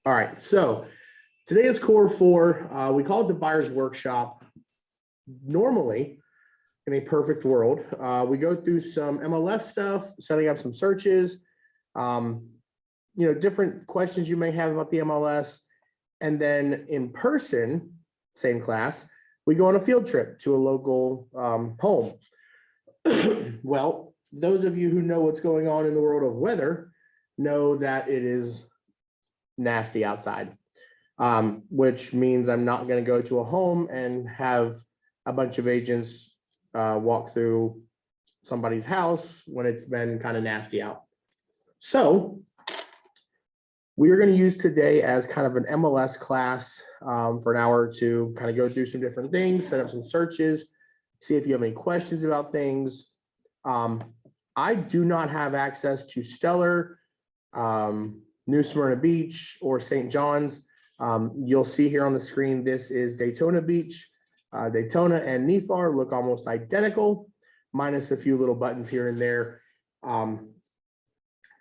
All right, so today is core 4. We call it the buyer's workshop. Normally, in a perfect world, we go through some MLS stuff, setting up some searches, different questions you may have about the MLS. And then in person, same class, we go on a field trip to a local home. Well, those of you who know what's going on in the world of weather know that it is nasty outside, which means I'm not going to go to a home and have a bunch of agents walk through somebody's house when it's been kind of nasty out. So we are going to use today as kind of an MLS class for an hour or two, kind of go through some different things, set up some searches, see if you have any questions about things. I do not have access to Stellar, New Smyrna Beach, or St. John's. You'll see here on the screen, this is Daytona Beach. Daytona and NEFAR look almost identical, minus a few little buttons here and there.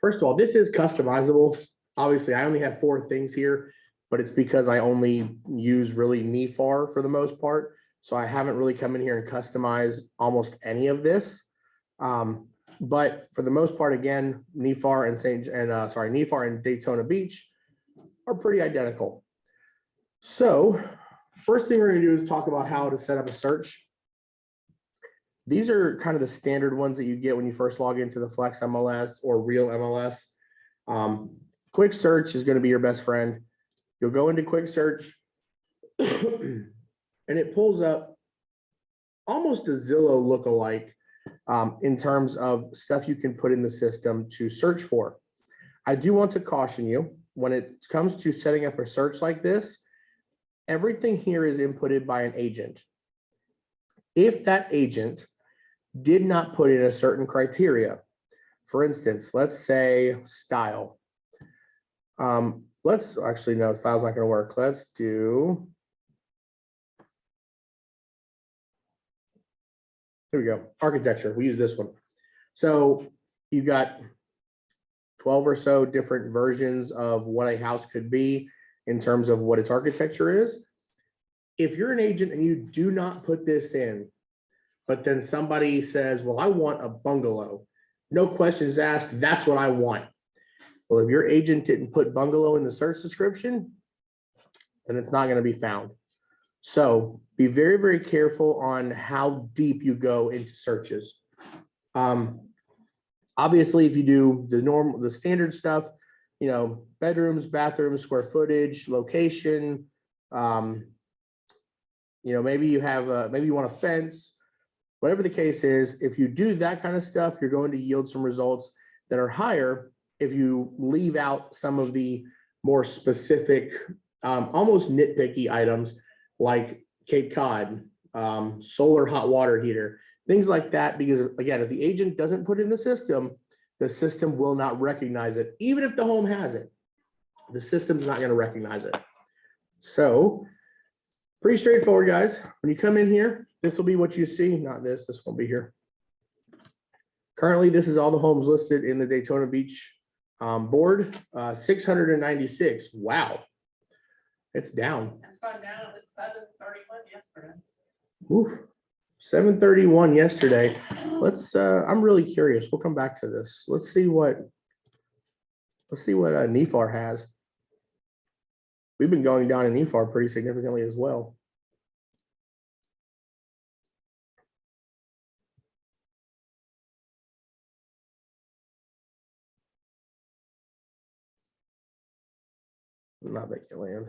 First of all, this is customizable. Obviously, I only have 4 things here, but it's because I only use really NEFAR for the most part. So I haven't really come in here and customized almost any of this. But for the most part, again, NEFAR and Daytona Beach are pretty identical. So first thing we're going to do is talk about how to set up a search. These are kind of the standard ones that you get when you first log into the Flex MLS or Real MLS. Quick search is going to be your best friend. You'll go into quick search and it pulls up almost a Zillow lookalike in terms of stuff you can put in the system to search for. I do want to caution you, when it comes to setting up a search like this, everything here is inputted by an agent. If that agent did not put in a certain criteria, for instance, let's say style. Let's actually, no, style's not going to work. Let's do, here we go, architecture. We use this one. So you got 12 or so different versions of what a house could be in terms of what its architecture is. If you're an agent and you do not put this in, but then somebody says, well, I want a bungalow, no questions asked, that's what I want. Well, if your agent didn't put bungalow in the search description, then it's not going to be found. So be very, very careful on how deep you go into searches. Obviously, if you do the standard stuff, bedrooms, bathrooms, square footage, location, maybe you have maybe you want a fence, whatever the case is. If you do that kind of stuff, you're going to yield some results that are higher if you leave out some of the more specific, almost nitpicky items like Cape Cod, solar hot water heater, things like that. Because again, if the agent doesn't put it in the system will not recognize it. Even if the home has it, the system's not going to recognize it. So pretty straightforward, guys. When you come in here, this will be what you see. Not this, this won't be here. Currently, this is all the homes listed in the Daytona Beach board, 696. Wow. It's down. It's gone down. It was 731 yesterday. Oof. 731 yesterday. Let's I'm really curious. We'll come back to this. Let's see what NEFAR has. We've been going down in NEFAR pretty significantly as well. Not vacant land.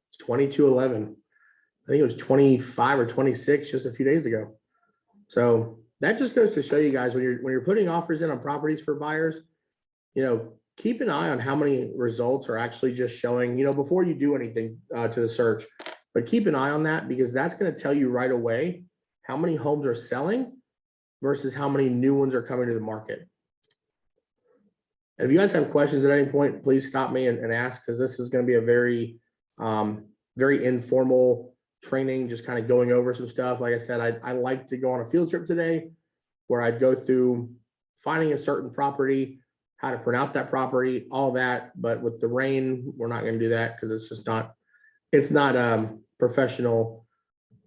It's 2211. I think it was 25 or 26 just a few days ago. So that just goes to show you guys, when you're putting offers in on properties for buyers, keep an eye on how many results are actually just showing, before you do anything to the search. But keep an eye on that, because that's going to tell you right away how many homes are selling versus how many new ones are coming to the market. And if you guys have questions at any point, please stop me and ask, because this is going to be a very, very informal training, just kind of going over some stuff. Like I said, I like to go on a field trip today where I'd go through finding a certain property, how to print out that property, all that. But with the rain, we're not going to do that because it's just not, it's not professional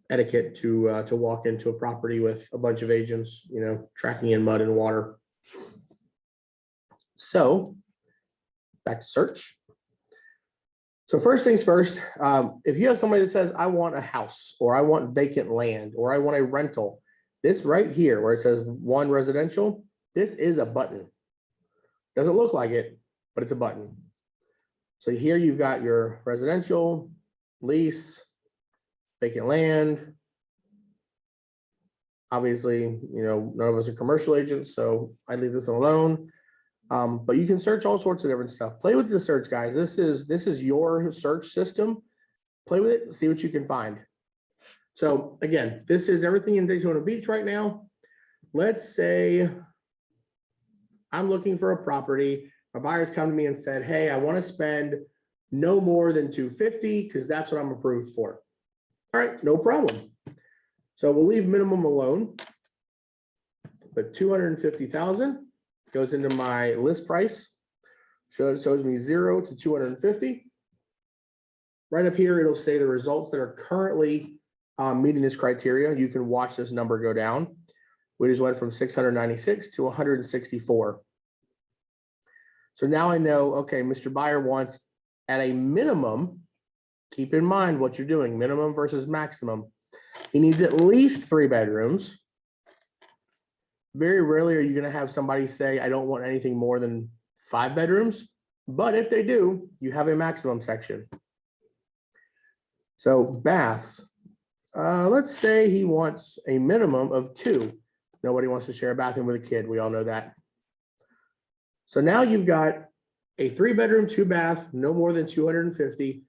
etiquette to walk into a property with a bunch of agents, you know, tracking in mud and water. So back to search. So first things first, if you have somebody that says, I want a house, or I want vacant land, or I want a rental, this right here where it says one residential, this is a button. Doesn't look like it, but it's a button. So here you've got your residential, lease, vacant land. Obviously, you know, none of us are commercial agents, so I leave this alone. But you can search all sorts of different stuff. Play with the search, guys. This is your search system. Play with it and see what you can find. So again, this is everything in Daytona Beach right now. Let's say I'm looking for a property. My buyers come to me and said, hey, I want to spend no more than $250 because that's what I'm approved for. All right, no problem. So we'll leave minimum alone. But $250,000 goes into my list price. Shows me 0 to 250. Right up here, it'll say the results that are currently meeting this criteria. You can watch this number go down. We just went from 696 to 164. So now I know, okay, Mr. Buyer wants at a minimum, keep in mind what you're doing, minimum versus maximum. He needs at least 3 bedrooms. Very rarely are you going to have somebody say, I don't want anything more than 5 bedrooms. But if they do, you have a maximum section. So baths, let's say he wants a minimum of 2. Nobody wants to share a bathroom with a kid. We all know that. So now you've got a 3-bedroom, 2-bath, no more than 250.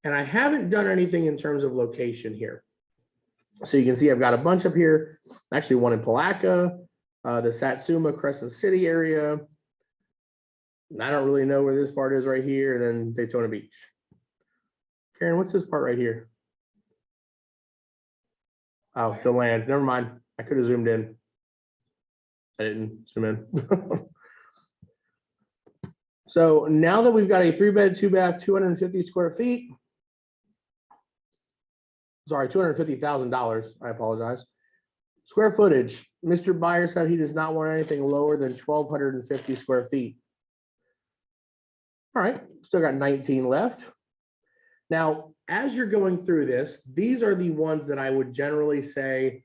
And I haven't done anything in terms of location here. So you can see I've got a bunch up here, actually one in Palatka, the Satsuma Crescent City area. I don't really know where this part is right here, and then Daytona Beach. Karen, what's this part right here? Oh, the land. Never mind. I could have zoomed in. I didn't zoom in. So now that we've got a 3-bed, 2-bath, 250 square feet. Sorry, $250,000. I apologize. Square footage. Mr. Buyer said he does not want anything lower than 1,250 square feet. All right, still got 19 left. Now, as you're going through this, these are the ones that I would generally say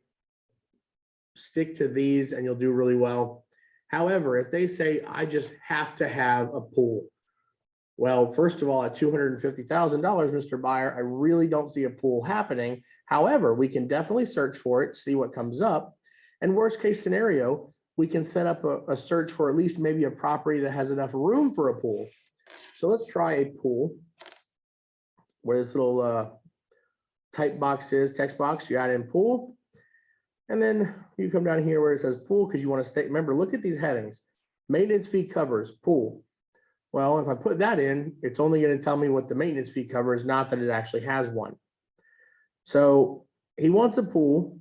stick to these and you'll do really well. However, if they say, I just have to have a pool. Well, first of all, at $250,000, Mr. Buyer, I really don't see a pool happening. However, we can definitely search for it, see what comes up. And worst case scenario, we can set up a search for at least maybe a property that has enough room for a pool. So let's try a pool where this little type box is, text box, you add in pool. And then you come down here where it says pool because you want to stay. Remember, look at these headings. Maintenance fee covers, pool. Well, if I put that in, it's only going to tell me what the maintenance fee covers, not that it actually has one. So he wants a pool,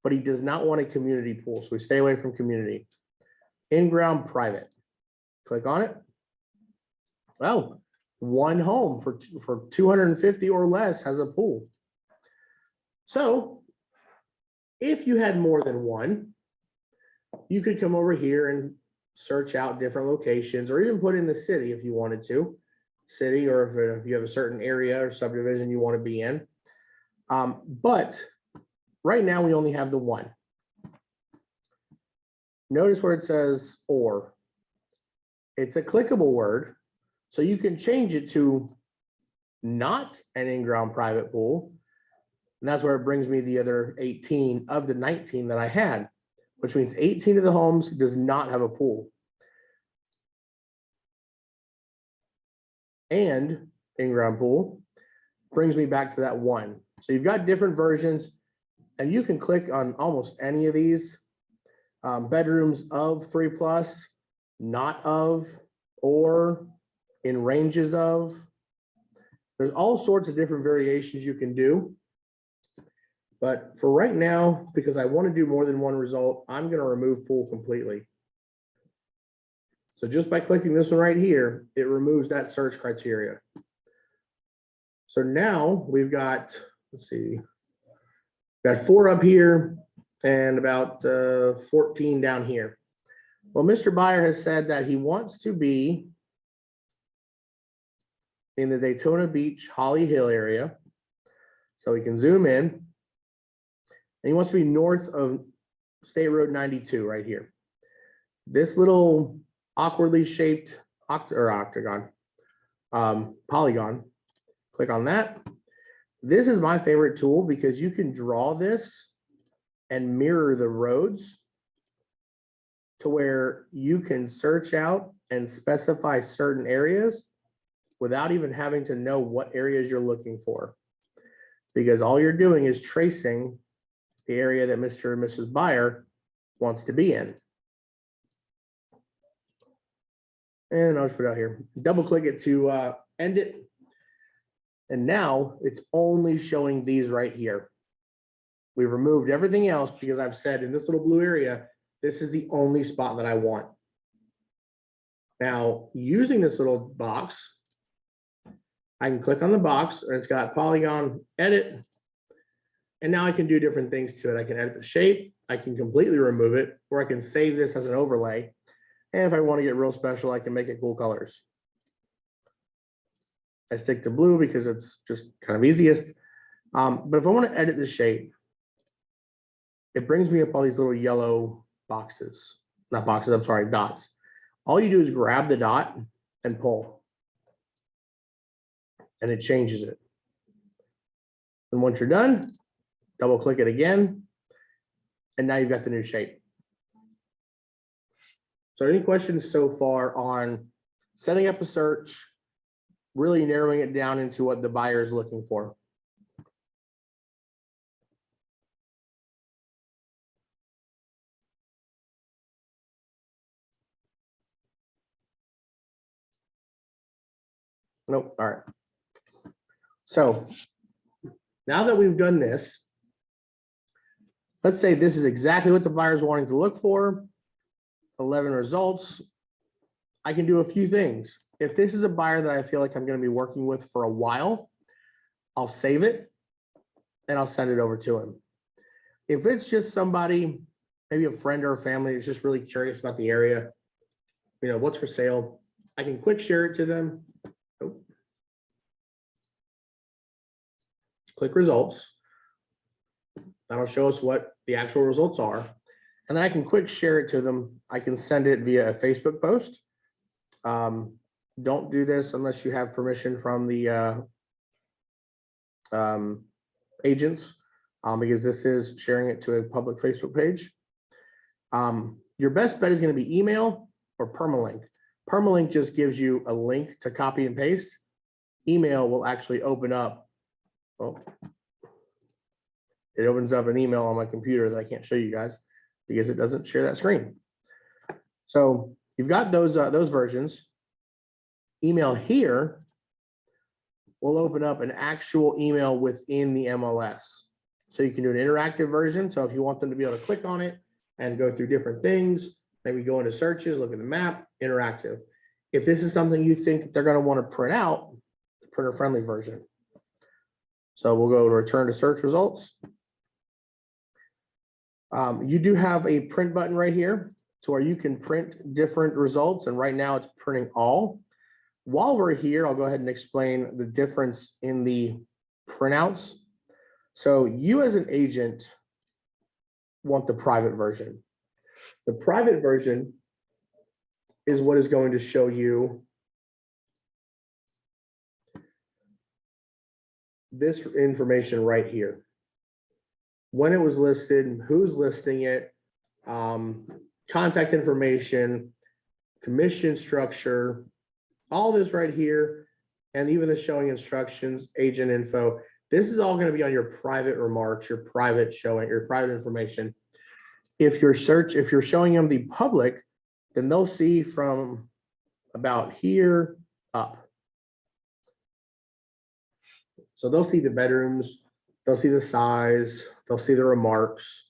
but he does not want a community pool. So we stay away from community. In-ground private. Click on it. Well, one home for 250 or less has a pool. So if you had more than one, you could come over here and search out different locations, or even put in the city if you wanted to, city, or if you have a certain area or subdivision you want to be in. But right now we only have the one. Notice where it says or. It's a clickable word, so you can change it to not an in-ground private pool. And that's where it brings me the other 18 of the 19 that I had, which means 18 of the homes does not have a pool. And in-ground pool brings me back to that one. So you've got different versions, and you can click on almost any of these. Bedrooms of 3+, not of, or in ranges of. There's all sorts of different variations you can do. But for right now, because I want to do more than one result, I'm going to remove pool completely. So just by clicking this one right here, it removes that search criteria. So now we've got, let's see, got 4 up here and about 14 down here. Well, Mr. Buyer has said that he wants to be in the Daytona Beach, Holly Hill area. So we can zoom in. And he wants to be north of State Road 92 right here. This little awkwardly shaped polygon, click on that. This is my favorite tool because you can draw this and mirror the roads to where you can search out and specify certain areas without even having to know what areas you're looking for. Because all you're doing is tracing the area that Mr. and Mrs. Buyer wants to be in. And I'll just put it out here. Double click it to end it. And now it's only showing these right here. We've removed everything else because I've said in this little blue area, this is the only spot that I want. Now, using this little box, I can click on the box and it's got polygon edit. And now I can do different things to it. I can edit the shape. I can completely remove it, or I can save this as an overlay. And if I want to get real special, I can make it cool colors. I stick to blue because it's just kind of easiest. But if I want to edit the shape, it brings me up all these little yellow boxes, not boxes, I'm sorry, dots. All you do is grab the dot and pull, and it changes it. And once you're done, double click it again, and now you've got the new shape. So any questions so far on setting up a search, really narrowing it down into what the buyer is looking for? Nope. All right. So now that we've done this, let's say this is exactly what the buyer is wanting to look for, 11 results. I can do a few things. If this is a buyer that I feel like I'm going to be working with for a while, I'll save it and I'll send it over to him. If it's just somebody, maybe a friend or a family that's just really curious about the area, you know, what's for sale, I can quick share it to them. Click results. That'll show us what the actual results are. And then I can quick share it to them. I can send it via a Facebook post. Don't do this unless you have permission from the agents, because this is sharing it to a public Facebook page. Your best bet is going to be email or permalink. Permalink just gives you a link to copy and paste. Email will actually open up. Oh, it opens up an email on my computer that I can't show you guys because it doesn't share that screen. So you've got those versions. Email here will open up an actual email within the MLS. So you can do an interactive version. So if you want them to be able to click on it and go through different things, maybe go into searches, look at the map, interactive. If this is something you think that they're going to want to print out, printer friendly version. So we'll go to return to search results. You do have a print button right here to where you can print different results. And right now it's printing all. While we're here, I'll go ahead and explain the difference in the printouts. So you as an agent want the private version. The private version is what is going to show you this information right here. When it was listed, who's listing it, contact information, commission structure, all this right here, and even the showing instructions, agent info. This is all going to be on your private remarks, your private showing, your private information. If you're showing them the public, then they'll see from about here up. So they'll see the bedrooms, they'll see the size, they'll see the remarks,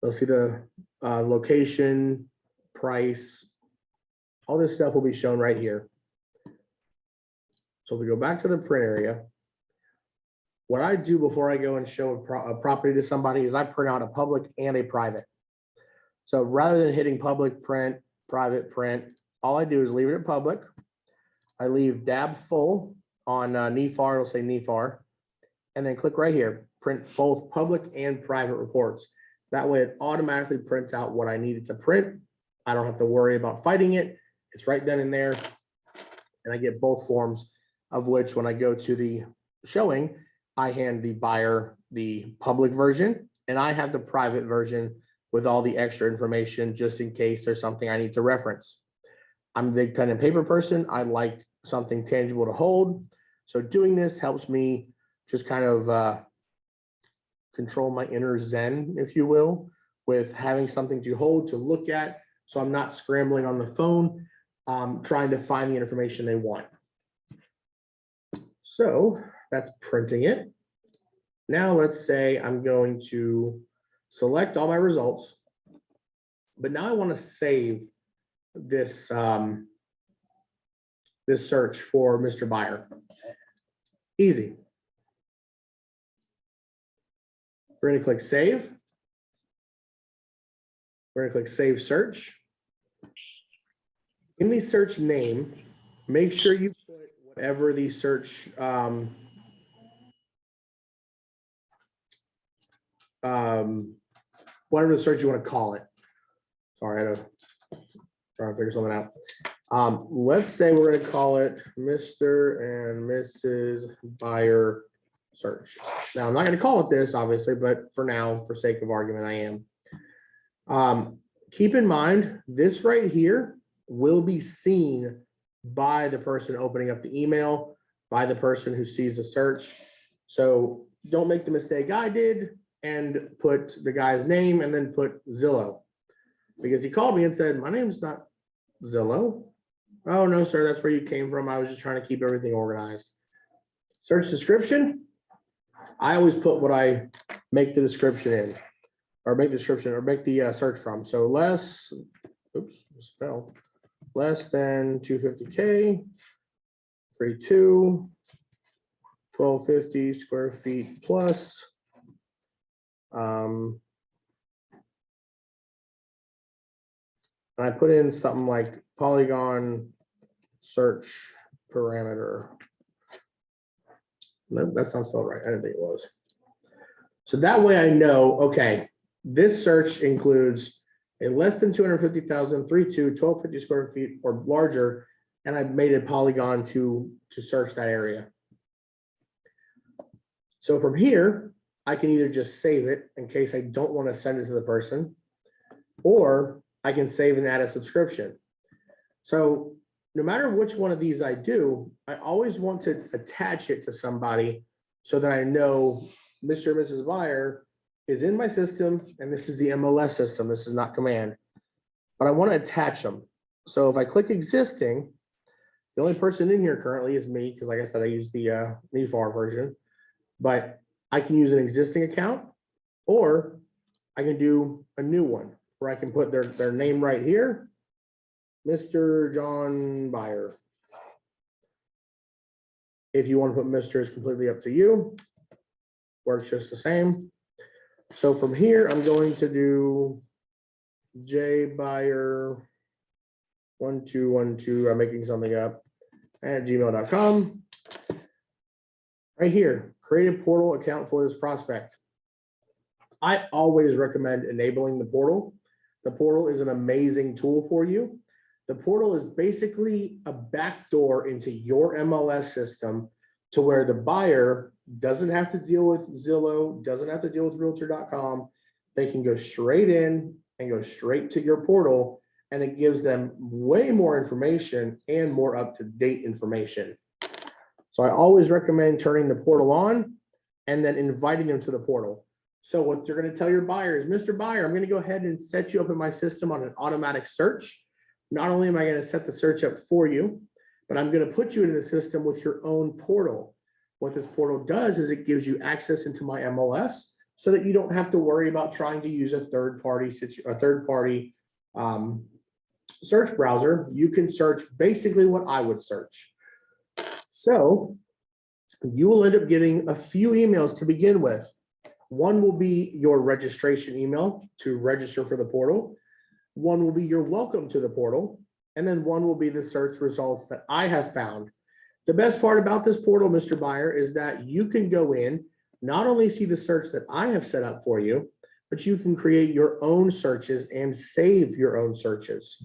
they'll see the location, price, all this stuff will be shown right here. So if we go back to the print area, what I do before I go and show a property to somebody is I print out a public and a private. So rather than hitting public print, private print, all I do is leave it at public. I leave dab full on NEFAR, it'll say NEFAR, and then click right here, print both public and private reports. That way it automatically prints out what I needed to print. I don't have to worry about fighting it. It's right then and there. And I get both forms, of which when I go to the showing, I hand the buyer the public version and I have the private version with all the extra information just in case there's something I need to reference. I'm a big pen and paper person. I like something tangible to hold. So doing this helps me just kind of control my inner zen, if you will, with having something to hold, to look at. So I'm not scrambling on the phone, trying to find the information they want. So that's printing it. Now let's say I'm going to select all my results, but now I want to save this this search for Mr. Buyer. Easy. We're going to click save. We're going to click save search. In the search name, make sure you put whatever the search whatever the search you want to call it. Sorry, I had to try to figure something out. Let's say we're going to call it Mr. and Mrs. Buyer search. Now, I'm not going to call it this, obviously, but for now, for sake of argument, I am. Keep in mind, this right here will be seen by the person opening up the email, by the person who sees the search. So don't make the mistake I did and put the guy's name and then put Zillow, because he called me and said, my name's not Zillow. Oh, no, sir, that's where you came from. I was just trying to keep everything organized. Search description. I always put what I make the description in, or make the description, or make the search from. So less, oops, spell, less than 250K, 32, 1250 square feet plus. I put in something like Polygon search parameter. Nope, that's not spelled right. I didn't think it was. So that way I know, okay, this search includes a less than 250,000, 32, 1250 square feet or larger, and I've made a polygon to search that area. So from here, I can either just save it in case I don't want to send it to the person, or I can save and add a subscription. So no matter which one of these I do, I always want to attach it to somebody so that I know Mr. and Mrs. Buyer is in my system, and this is the MLS system. This is not command, but I want to attach them. So if I click existing, the only person in here currently is me, because like I said, I use the NEFAR version, but I can use an existing account, or I can do a new one where I can put their name right here, Mr. John Buyer. If you want to put Mr. is completely up to you. Works just the same. So from here, I'm going to do jbuyer1212. I'm making something up at gmail.com. Right here, create a portal account for this prospect. I always recommend enabling the portal. The portal is an amazing tool for you. The portal is basically a backdoor into your MLS system to where the buyer doesn't have to deal with Zillow, doesn't have to deal with realtor.com. They can go straight in and go straight to your portal, and it gives them way more information and more up-to-date information. So I always recommend turning the portal on and then inviting them to the portal. So what you're going to tell your buyer is, Mr. Buyer, I'm going to go ahead and set you up in my system on an automatic search. Not only am I going to set the search up for you, but I'm going to put you into the system with your own portal. What this portal does is it gives you access into my MLS so that you don't have to worry about trying to use a third party search browser, you can search basically what I would search. So you will end up getting a few emails to begin with. One will be your registration email to register for the portal. One will be your welcome to the portal. And then one will be the search results that I have found. The best part about this portal, Mr. Buyer, is that you can go in, not only see the search that I have set up for you, but you can create your own searches and save your own searches.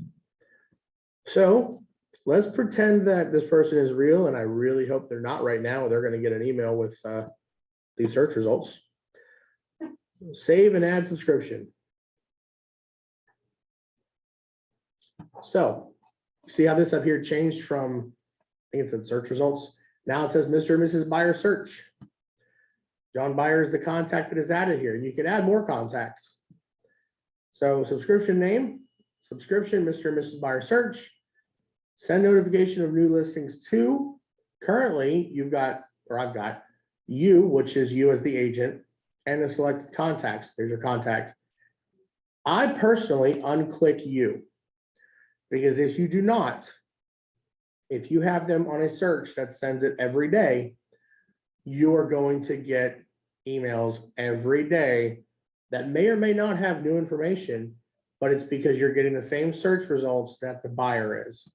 So let's pretend that this person is real, and I really hope they're not right now. They're going to get an email with these search results. Save and add subscription. So see how this up here changed from, I think it said search results. Now it says Mr. and Mrs. Buyer search. John Buyer is the contact that is added here. You can add more contacts. So subscription name, subscription, Mr. and Mrs. Buyer search. Send notification of new listings to. Currently, you've got, or I've got you, which is you as the agent, and the selected contacts. There's your contact. I personally unclick you because if you do not, if you have them on a search that sends it every day, you are going to get emails every day that may or may not have new information, but it's because you're getting the same search results that the buyer is.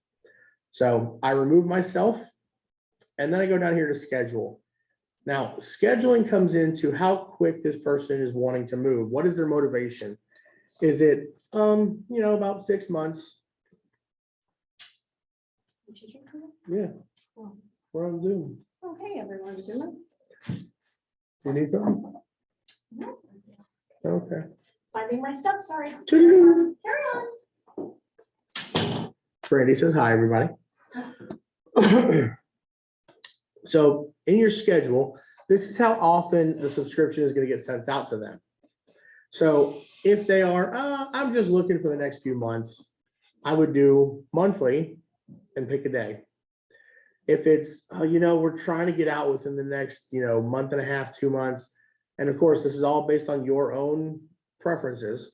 So I remove myself, and then I go down here to schedule. Now, scheduling comes into how quick this person is wanting to move. What is their motivation? Is it, about 6 months? Yeah, we're on Zoom. Okay, everyone, Zoom. You need something? No. Okay. Finding my stuff, sorry. Choo-doo. Carry on. Brandy says hi, everybody. So in your schedule, this is how often the subscription is going to get sent out to them. So if they are, I'm just looking for the next few months, I would do monthly and pick a day. If it's, we're trying to get out within the next, month and a half, 2 months. And of course, this is all based on your own preferences.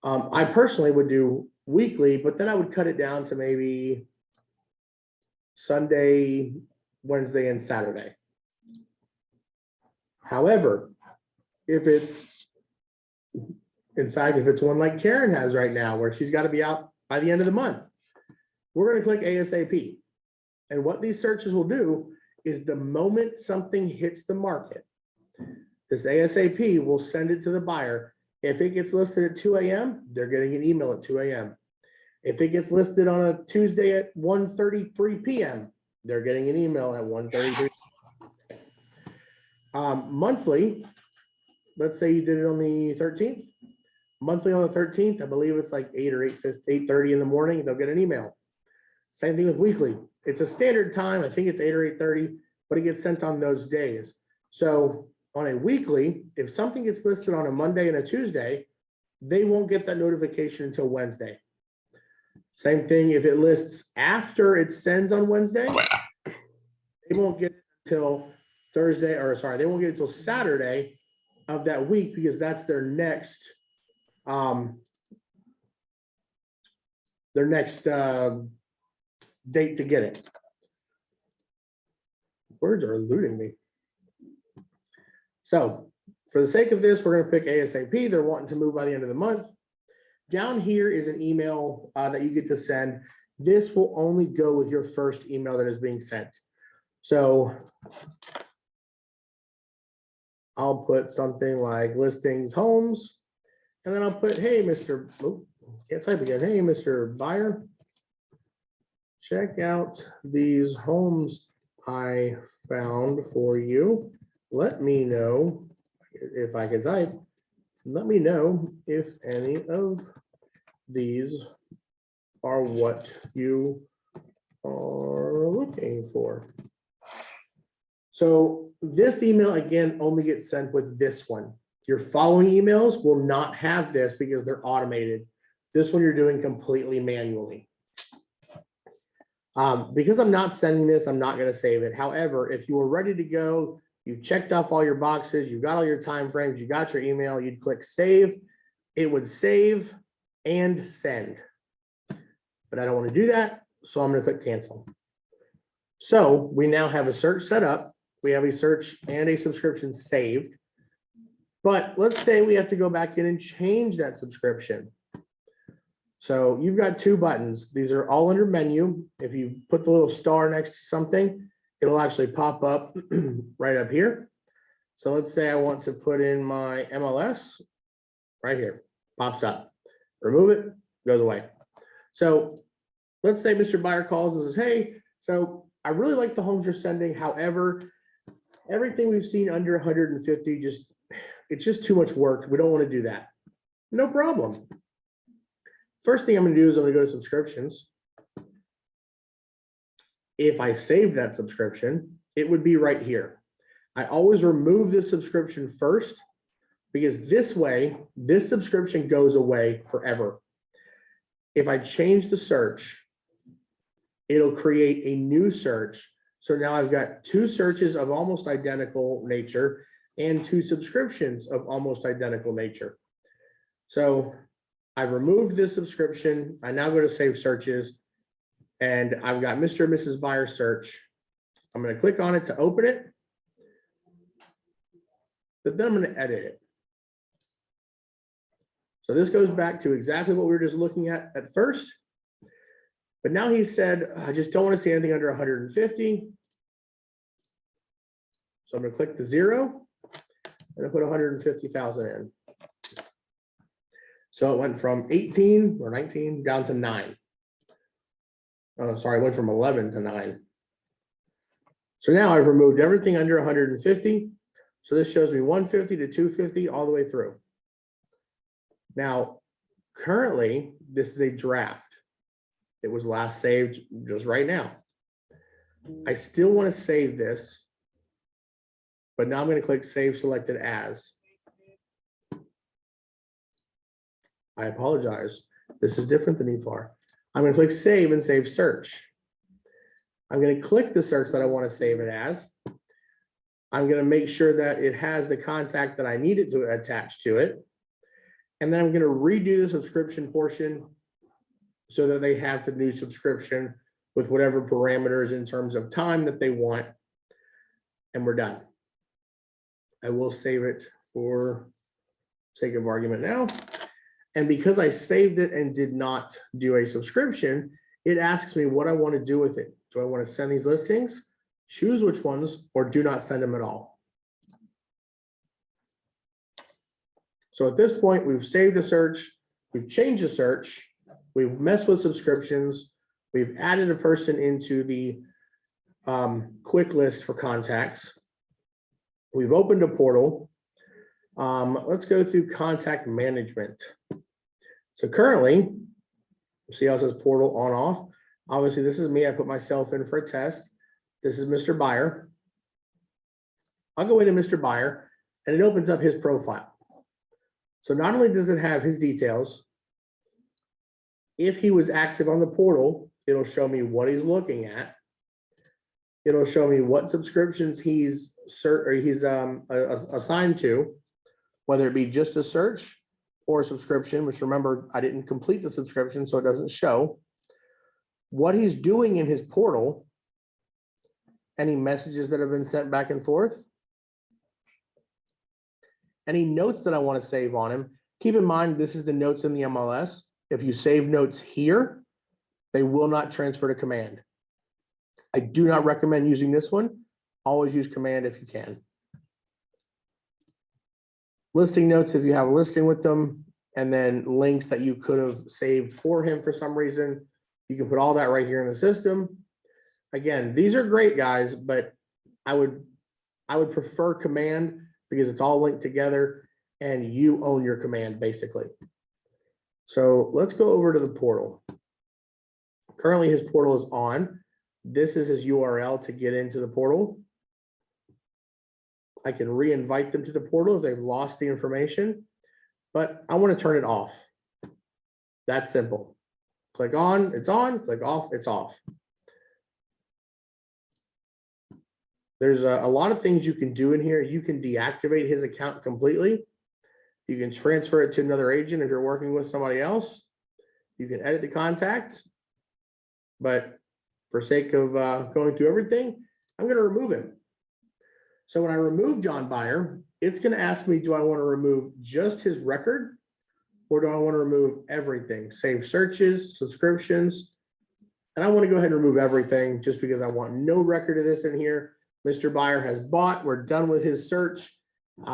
I personally would do weekly, but then I would cut it down to maybe Sunday, Wednesday, and Saturday. However, if it's one like Karen has right now, where she's got to be out by the end of the month, we're going to click ASAP. And what these searches will do is the moment something hits the market, this ASAP will send it to the buyer. If it gets listed at 2 a.m., they're getting an email at 2 a.m. If it gets listed on a Tuesday at 1:33 p.m., they're getting an email at 1:33. Monthly, let's say you did it on the 13th. Monthly on the 13th, I believe it's like 8 or 8:30 in the morning, they'll get an email. Same thing with weekly. It's a standard time. I think it's 8 or 8:30, but it gets sent on those days. So on a weekly, if something gets listed on a Monday and a Tuesday, they won't get that notification until Wednesday. Same thing if it lists after it sends on Wednesday, they won't get it until Thursday, or sorry, they won't get it until Saturday of that week, because that's their next date to get it. Words are eluding me. So for the sake of this, we're going to pick ASAP. They're wanting to move by the end of the month. Down here is an email that you get to send. This will only go with your first email that is being sent. So I'll put something like listings homes, and then I'll put, hey, Mr. Oh, can't type again. Hey, Mr. Buyer, check out these homes I found for you. Let me know if I can type. Let me know if any of these are what you are looking for. So this email, again, only gets sent with this one. Your following emails will not have this because they're automated. This one you're doing completely manually. Because I'm not sending this, I'm not going to save it. However, if you were ready to go, you've checked off all your boxes, you've got all your time frames, you got your email, you'd click save. It would save and send. but I don't want to do that. So I'm going to click cancel. So we now have a search set up. We have a search and a subscription saved. But let's say we have to go back in and change that subscription. So you've got two buttons. These are all under menu. If you put the little star next to something, it'll actually pop up right up here. So let's say I want to put in my MLS right here, pops up. Remove it, goes away. So let's say Mr. Buyer calls and says, hey, so I really like the homes you're sending. However, everything we've seen under 150, it's just too much work. We don't want to do that. No problem. First thing I'm going to do is I'm going to go to subscriptions. If I save that subscription, it would be right here. I always remove this subscription first because this way, this subscription goes away forever. If I change the search, it'll create a new search. So now I've got two searches of almost identical nature and two subscriptions of almost identical nature. So I've removed this subscription. I now go to save searches and I've got Mr. and Mrs. Buyer search. I'm going to click on it to open it, but then I'm going to edit it. So this goes back to exactly what we were just looking at first. But now he said, I just don't want to see anything under 150. So I'm going to click the 0 and I put 150,000 in. So it went from 18 or 19 down to 9. Oh, sorry, it went from 11 to 9. So now I've removed everything under 150. So this shows me 150 to 250 all the way through. Now, currently, this is a draft. It was last saved just right now. I still want to save this, but now I'm going to click Save Selected As. I apologize. This is different than EFAR. I'm going to click Save and Save Search. I'm going to click the search that I want to save it as. I'm going to make sure that it has the contact that I need it to attach to it. And then I'm going to redo the subscription portion so that they have the new subscription with whatever parameters in terms of time that they want. And we're done. I will save it for sake of argument now. And because I saved it and did not do a subscription, it asks me what I want to do with it. Do I want to send these listings, choose which ones, or do not send them at all? So at this point, we've saved a search, we've changed the search, we've messed with subscriptions, we've added a person into the quick list for contacts. We've opened a portal. Let's go through contact management. So currently, see how it says portal on off. Obviously, this is me. I put myself in for a test. This is Mr. Buyer. I'll go into Mr. Buyer and it opens up his profile. So not only does it have his details, if he was active on the portal, it'll show me what he's looking at. It'll show me what subscriptions he's assigned to, whether it be just a search or a subscription, which remember, I didn't complete the subscription, so it doesn't show. What he's doing in his portal, any messages that have been sent back and forth, any notes that I want to save on him. Keep in mind, this is the notes in the MLS. If you save notes here, they will not transfer to command. I do not recommend using this one. Always use command if you can. Listing notes if you have a listing with them, and then links that you could have saved for him for some reason. You can put all that right here in the system. Again, these are great, guys, but I would prefer command because it's all linked together and you own your command basically. So let's go over to the portal. Currently his portal is on. This is his URL to get into the portal. I can re-invite them to the portal if they've lost the information, but I want to turn it off. That's simple. Click on, it's on, click off, it's off. There's a lot of things you can do in here. You can deactivate his account completely. You can transfer it to another agent if you're working with somebody else. You can edit the contact. but for sake of going through everything, I'm going to remove him. So when I remove John Byer, it's going to ask me, do I want to remove just his record or do I want to remove everything? Save searches, subscriptions. And I want to go ahead and remove everything just because I want no record of this in here. Mr. Byer has bought. We're done with his search.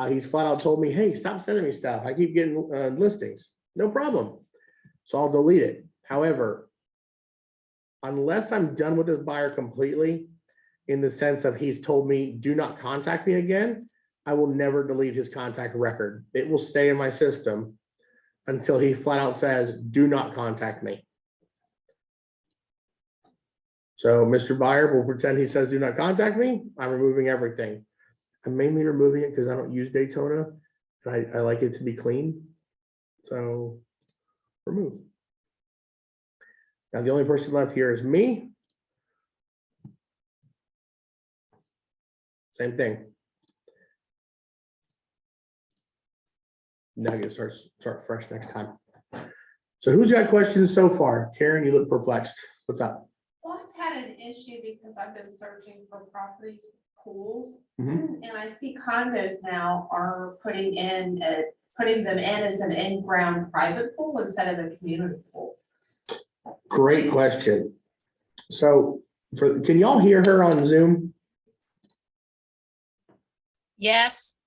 He's flat out told me, hey, stop sending me stuff. I keep getting listings. No problem. So I'll delete it. However, unless I'm done with this buyer completely, in the sense of he's told me, do not contact me again, I will never delete his contact record. It will stay in my system until he flat out says, do not contact me. So Mr. Buyer will pretend he says, do not contact me. I'm removing everything. I'm mainly removing it because I don't use Daytona and I like it to be clean. So remove. Now the only person left here is me. Same thing. Now I get to start fresh next time. So who's got questions so far? Karen, you look perplexed. What's up? Well, I've had an issue because I've been searching for properties, pools, Mhm. and I see condos now are putting them in as an in-ground private pool instead of a community pool. Great question. So can y'all hear her on Zoom? Yes,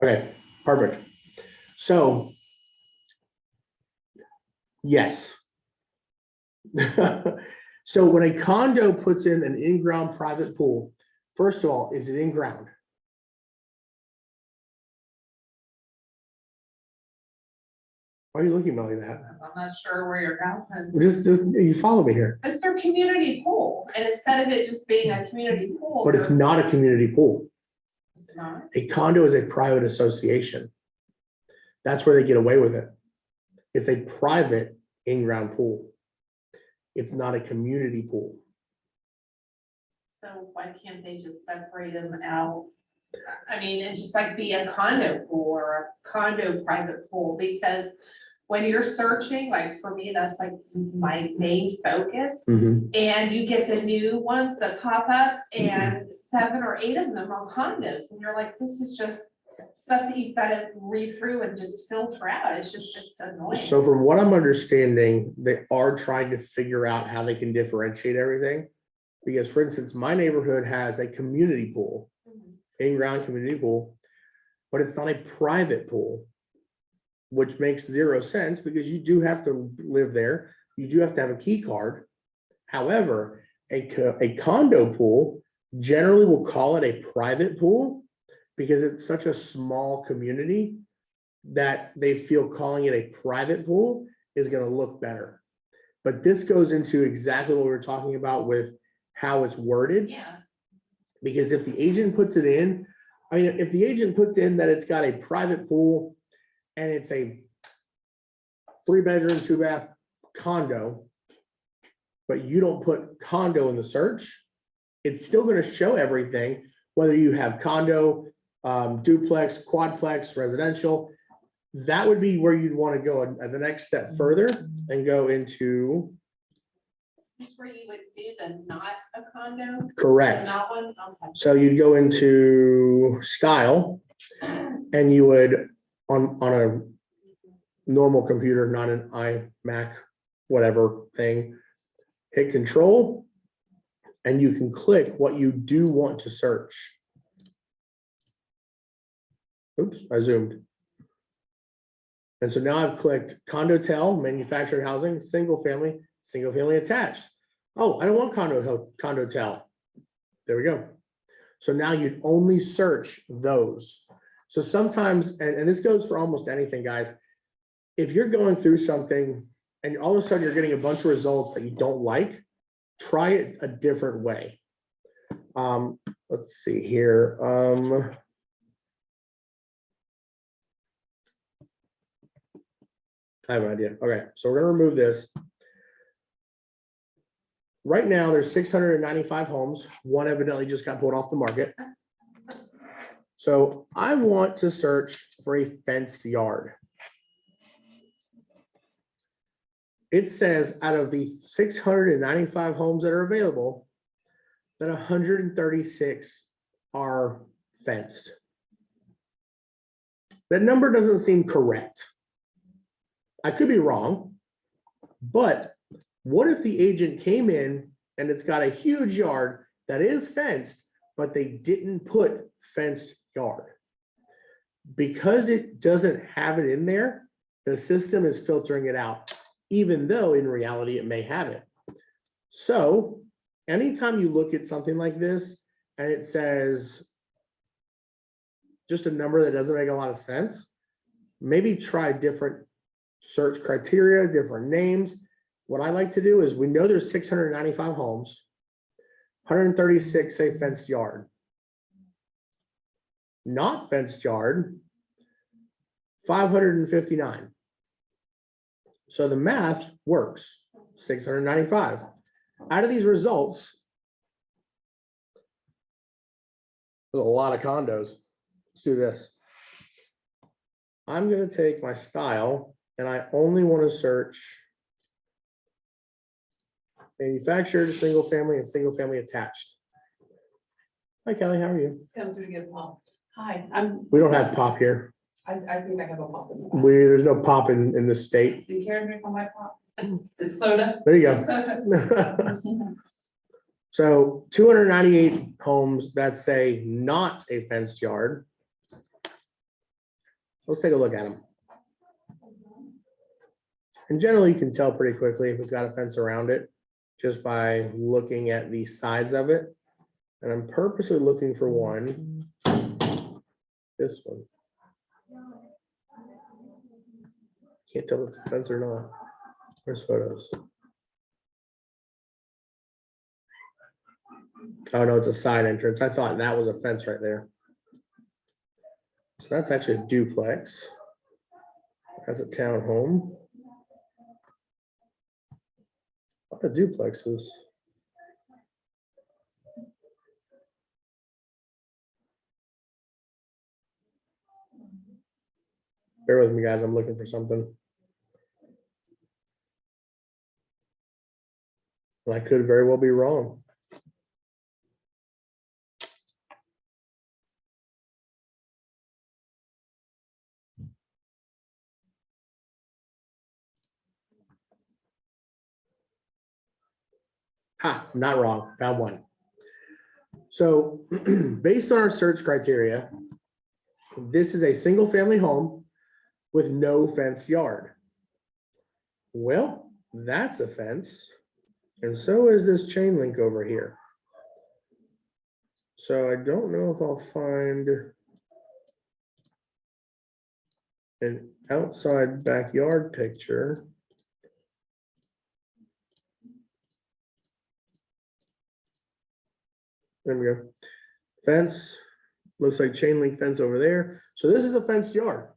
Okay, perfect. So yes. So when a condo puts in an in-ground private pool, first of all, is it in-ground? Why are you looking at me like that? I'm not sure where you're going. Just you follow me here. It's their community pool, and instead of it just being a community pool. But it's not a community pool. It's not. A condo is a private association. That's where they get away with it. It's a private in-ground pool. It's not a community pool. So why can't they just separate them out? I mean, and just like be a condo pool or a condo private pool, because when you're searching, like for me, that's like my main focus. Mhm. And you get the new ones that pop up and 7 or 8 of them are condos. And you're like, this is just stuff that you've got to read through and just filter out. It's annoying. So from what I'm understanding, they are trying to figure out how they can differentiate everything. Because for instance, my neighborhood has a community pool, Mhm. in-ground community pool, but it's not a private pool, which makes zero sense because you do have to live there. You do have to have a key card. However, a condo pool generally will call it a private pool because it's such a small community that they feel calling it a private pool is going to look better. But this goes into exactly what we were talking about with how it's worded. Yeah. Because if the agent puts it in, I mean, if the agent puts in that it's got a private pool and it's a 3-bedroom, 2-bath condo, but you don't put condo in the search, it's still going to show everything, whether you have condo, duplex, quadplex, residential. That would be where you'd want to go the next step further and go into. This is where you would do the not a condo? Correct. The not one? Okay. So you'd go into style and you would on a normal computer, not an iMac, whatever thing, hit control and you can click what you do want to search. Oops, I zoomed. And so now I've clicked condotel, manufactured housing, single family attached. Oh, I don't want condotel. There we go. So now you'd only search those. So sometimes, and this goes for almost anything, guys, if you're going through something and all of a sudden you're getting a bunch of results that you don't like, try it a different way. Let's see here. I have an idea. Okay, so we're going to remove this. Right now, there's 695 homes. One evidently just got pulled off the market. So I want to search for a fenced yard. it says out of the 695 homes that are available, that 136 are fenced. That number doesn't seem correct. I could be wrong, but what if the agent came in and it's got a huge yard that is fenced, but they didn't put fenced yard? Because it doesn't have it in there, the system is filtering it out, even though in reality it may have it. So anytime you look at something like this and it says just a number that doesn't make a lot of sense, maybe try different search criteria, different names. What I like to do is, we know there's 695 homes, 136 say fenced yard. Not fenced yard, 559. So the math works, 695. Out of these results, there's a lot of condos. Let's do this. I'm gonna take my style and I only want to search manufactured, single family, and single family attached. Hi Kelly, how are you? It's coming through to get a pop. Hi, We don't have pop here. I think I have a pop. There's no pop in this state. Do you care to drink on my pop? It's soda. There you go. So 298 homes that say not a fenced yard. Let's take a look at them. And generally you can tell pretty quickly if it's got a fence around it just by looking at the sides of it. And I'm purposely looking for one. This one. Can't tell if it's a fence or not. Where's photos? Oh no, it's a side entrance. I thought that was a fence right there. So that's actually a duplex. That's a townhome. What are duplexes? Bear with me, guys. I'm looking for something. And I could very well be wrong. Ha, I'm not wrong. Found one. So based on our search criteria, this is a single family home with no fenced yard. Well, that's a fence. And so is this chain link over here. So I don't know if I'll find an outside backyard picture. There we go. Fence, looks like chain link fence over there. So this is a fenced yard,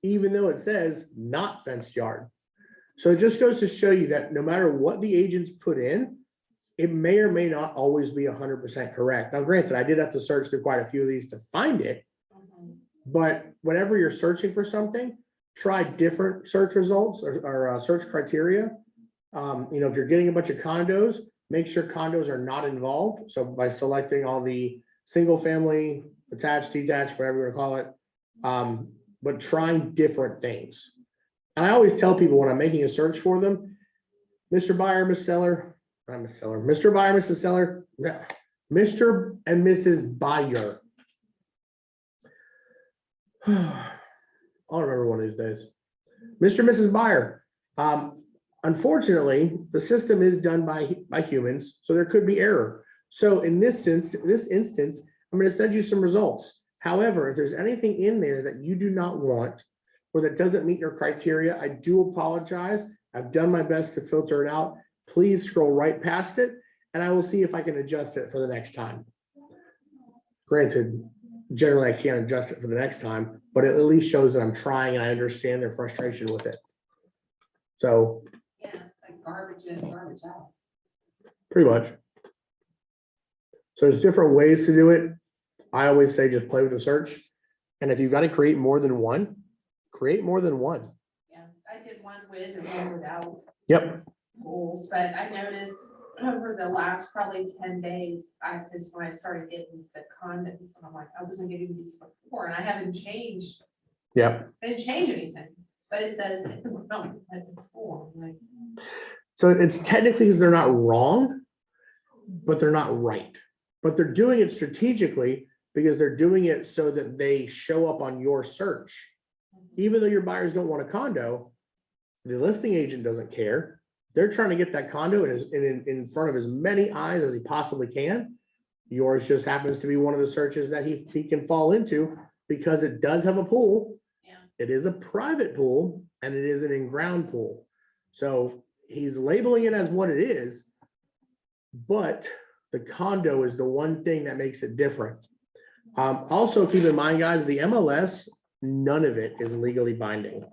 even though it says not fenced yard. So it just goes to show you that no matter what the agents put in, it may or may not always be 100% correct. Now, granted, I did have to search through quite a few of these to find it, but whenever you're searching for something, try different search results or search criteria. If you're getting a bunch of condos, make sure condos are not involved. So by selecting all the single family, attached, detached, whatever you want to call it, but trying different things. And I always tell people when I'm making a search for them, Mr. Buyer, Miss Seller, not Miss Seller, Mr. Buyer, Mrs. Seller, Mr. and Mrs. Buyer. I'll remember one of these days. Mr. and Mrs. Buyer. Unfortunately, the system is done by humans, so there could be error. So in this instance, I'm going to send you some results. However, if there's anything in there that you do not want or that doesn't meet your criteria, I do apologize. I've done my best to filter it out. Please scroll right past it, and I will see if I can adjust it for the next time. Granted, generally I can't adjust it for the next time, but it at least shows that I'm trying and I understand their frustration with it. So Yeah, it's like garbage in, garbage out. pretty much. So there's different ways to do it. I always say just play with the search. And if you've got to create more than one, create more than one. Yeah, I did one with and one without. Yep. pools, but I noticed over the last probably 10 days, is when I started getting the condos, and I'm like, I wasn't getting these before, and I haven't changed, Yep. I didn't change anything, but it says, no, I did before, I'm like, So it's technically because they're not wrong, but they're not right. But they're doing it strategically because they're doing it so that they show up on your search. Even though your buyers don't want a condo, the listing agent doesn't care. They're trying to get that condo in front of as many eyes as he possibly can. Yours just happens to be one of the searches that he can fall into because it does have a pool. yeah. It is a private pool and it is an in-ground pool. So he's labeling it as what it is, but the condo is the one thing that makes it different. Also keep in mind, guys, the MLS, none of it is legally binding.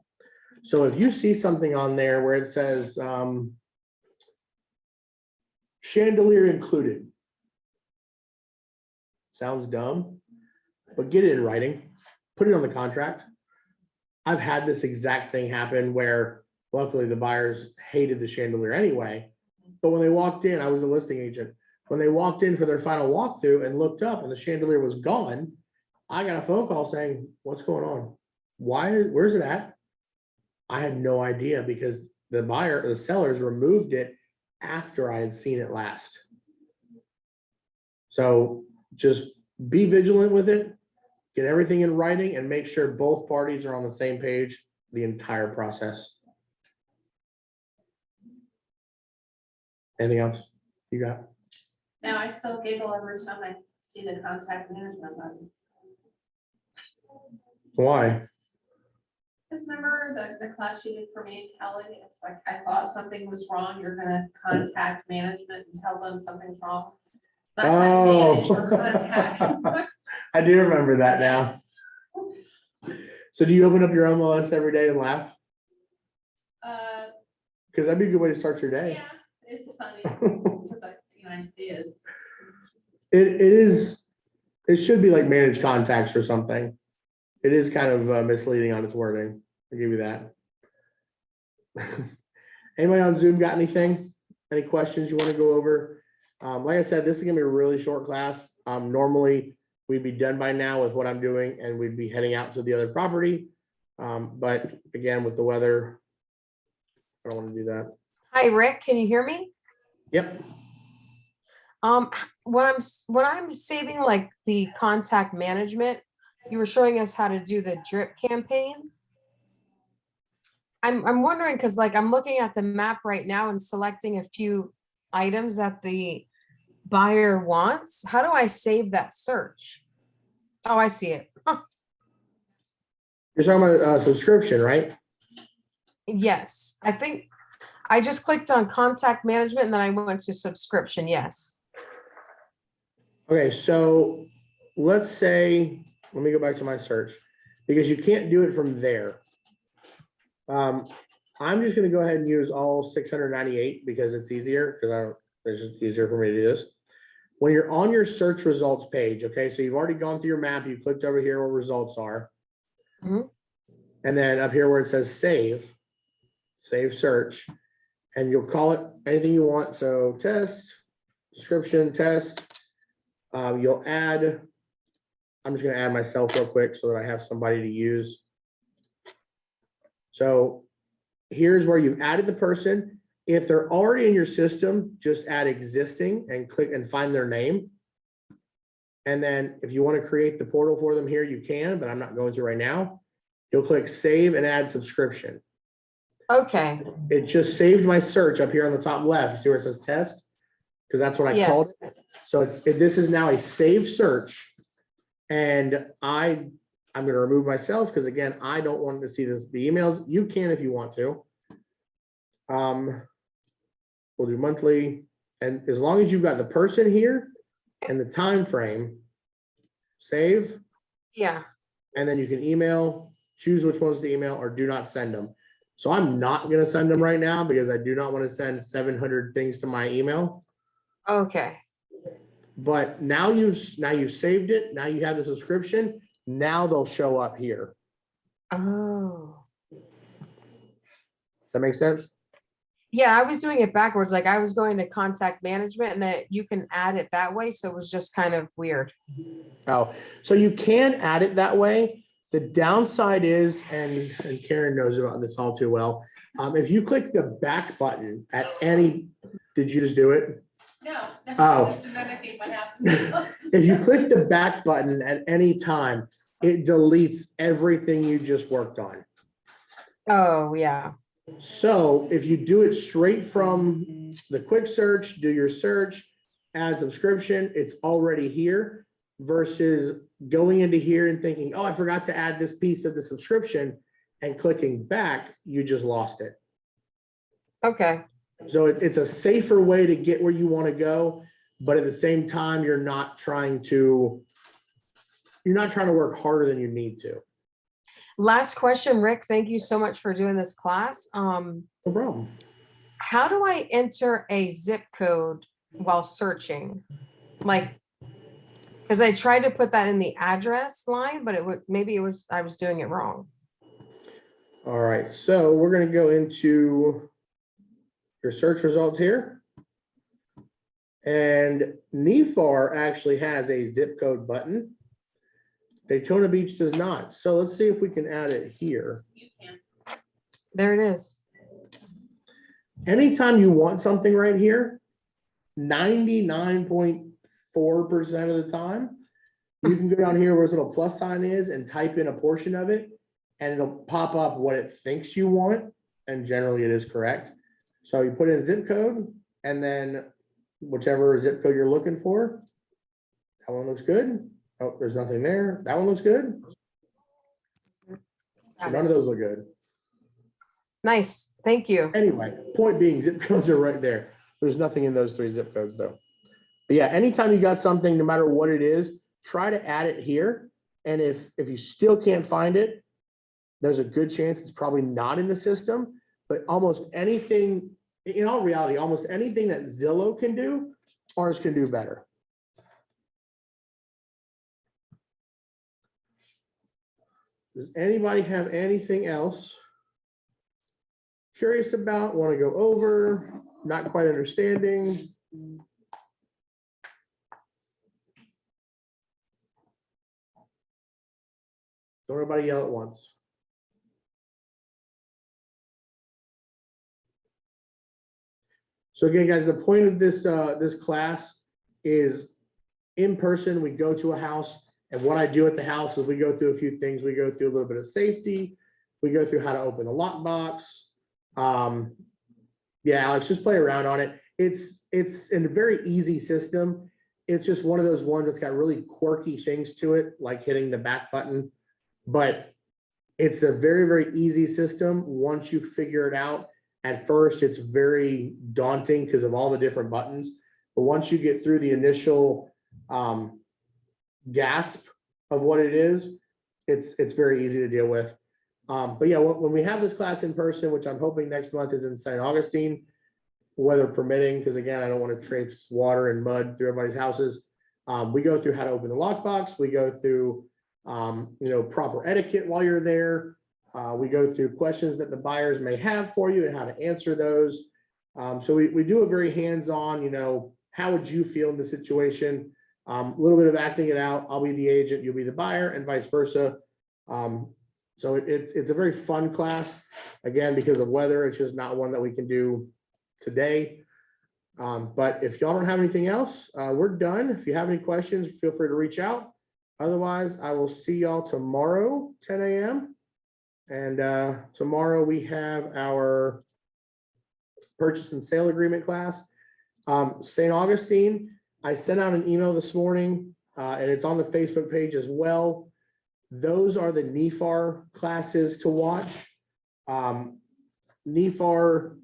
So if you see something on there where it says chandelier included, sounds dumb, but get it in writing, put it on the contract. I've had this exact thing happen where luckily the buyers hated the chandelier anyway, but when they walked in, I was a listing agent. When they walked in for their final walkthrough and looked up and the chandelier was gone, I got a phone call saying, what's going on? Where's it at? I had no idea because the sellers removed it after I had seen it last. So just be vigilant with it, get everything in writing and make sure both parties are on the same page the entire process. Anything else you got? Now I still giggle every time I see the contact management button. Why? Because remember the class you did for me and Kelly, it's like, I thought something was wrong, you're gonna contact management and tell them something's wrong. Not how to manage your contacts. I do remember that now. So do you open up your MLS every day and laugh? Because that'd be a good way to start your day. Yeah, it's funny, because I see it. It should be like managed contacts or something. It is kind of misleading on its wording. I'll give you that. Anybody on Zoom got anything? Any questions you want to go over? Like I said, this is gonna be a really short class. Normally we'd be done by now with what I'm doing and we'd be heading out to the other property. But again, with the weather, I don't want to do that. Hi, Rick, can you hear me? Yep. When I'm saving like the contact management, you were showing us how to do the drip campaign. I'm wondering, because like I'm looking at the map right now and selecting a few items that the buyer wants. How do I save that search? Oh, I see it. Huh. You're talking about subscription, right? Yes, I think I just clicked on contact management and then I went to subscription. Yes. Okay, so let's say, let me go back to my search because you can't do it from there. I'm just gonna go ahead and use all 698 because it's easier because it's just easier for me to do this. When you're on your search results page, okay, so you've already gone through your map, you clicked over here where results are. Mhm. And then up here where it says save search, and you'll call it anything you want. So test, description, test. You'll add, I'm just gonna add myself real quick so that I have somebody to use. So here's where you've added the person. If they're already in your system, just add existing and click and find their name. And then if you want to create the portal for them here, you can, but I'm not going to right now. You'll click save and add subscription. Okay. It just saved my search up here on the top left. You see where it says test? Because that's what I called Yes. it. So this is now a saved search. And I'm going to remove myself because again, I don't want to see the emails. You can if you want to. We'll do monthly. And as long as you've got the person here and the time frame, save. Yeah. And then you can email, choose which ones to email or do not send them. So I'm not going to send them right now because I do not want to send 700 things to my email. Okay. But now you've saved it. Now you have the subscription. Now they'll show up here. Oh. Does that make sense? Yeah, I was doing it backwards. Like I was going to contact management and that you can add it that way. So it was just kind of weird. Oh, so you can add it that way. The downside is, and Karen knows about this all too well. If you click the back button at any, did you just do it? No, Oh. no, just a mimicking what happened. If you click the back button at any time, it deletes everything you just worked on. Oh, yeah. So if you do it straight from the quick search, do your search, add subscription, it's already here versus going into here and thinking, oh, I forgot to add this piece of the subscription and clicking back, you just lost it. Okay. So it's a safer way to get where you want to go, but at the same time, you're not trying to work harder than you need to. Last question, Rick. Thank you so much for doing this class. No problem. How do I enter a zip code while searching? Like, because I tried to put that in the address line, but I was doing it wrong. All right, so we're going to go into your search results here. And NEFAR actually has a zip code button. Daytona Beach does not. So let's see if we can add it here. You can. There it is. Anytime you want something right here, 99.4% of the time, you can go down here where this little plus sign is and type in a portion of it, and it'll pop up what it thinks you want. And generally it is correct. So you put in zip code and then whichever zip code you're looking for. That one looks good. Oh, there's nothing there. That one looks good. So none of those look good. Nice. Thank you. Anyway, point being, zip codes are right there. There's nothing in those 3 zip codes though. But yeah, anytime you got something, no matter what it is, try to add it here. And if you still can't find it, there's a good chance it's probably not in the system. But almost anything, in all reality, almost anything that Zillow can do, ours can do better. Does anybody have anything else curious about, want to go over, not quite understanding? Don't everybody yell at once. So again, guys, the point of this this class is in person. We go to a house, and what I do at the house is we go through a few things. We go through a little bit of safety. We go through how to open the lockbox. Yeah, Alex, just play around on it. It's a very easy system. It's just one of those ones that's got really quirky things to it, like hitting the back button. But it's a very, very easy system once you figure it out. At first, it's very daunting because of all the different buttons. But once you get through the initial gasp of what it is, it's very easy to deal with. But yeah, when we have this class in person, which I'm hoping next month is in St. Augustine, weather permitting, because again, I don't want to traipse water and mud through everybody's houses. We go through how to open the lockbox. We go through proper etiquette while you're there. We go through questions that the buyers may have for you and how to answer those. So we do a very hands-on, how would you feel in the situation? A little bit of acting it out. I'll be the agent, you'll be the buyer, and vice versa. So it's a very fun class. Again, because of weather, it's just not one that we can do today. But if y'all don't have anything else, we're done. If you have any questions, feel free to reach out. Otherwise, I will see y'all tomorrow, 10 a.m. And tomorrow we have our purchase and sale agreement class. St. Augustine, I sent out an email this morning, and it's on the Facebook page as well. Those are the NEFAR classes to watch. NEFAR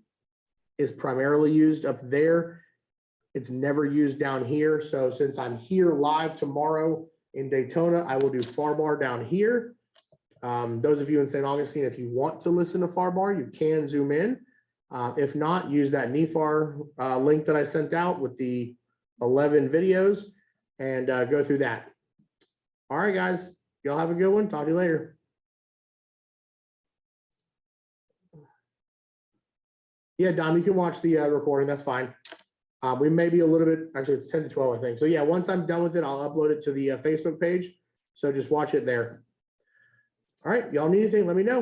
is primarily used up there. It's never used down here. So since I'm here live tomorrow in Daytona, I will do FAR down here. Those of you in St. Augustine, if you want to listen to FAR, you can zoom in. If not, use that NEFAR link that I sent out with the 11 videos and go through that. All right, guys, y'all have a good one. Talk to you later. Yeah, Dom, you can watch the recording, that's fine. We may be a little bit, actually, it's 10 to 12, I think. So yeah, once I'm done with it, I'll upload it to the Facebook page. So just watch it there. All right, y'all need anything, let me know.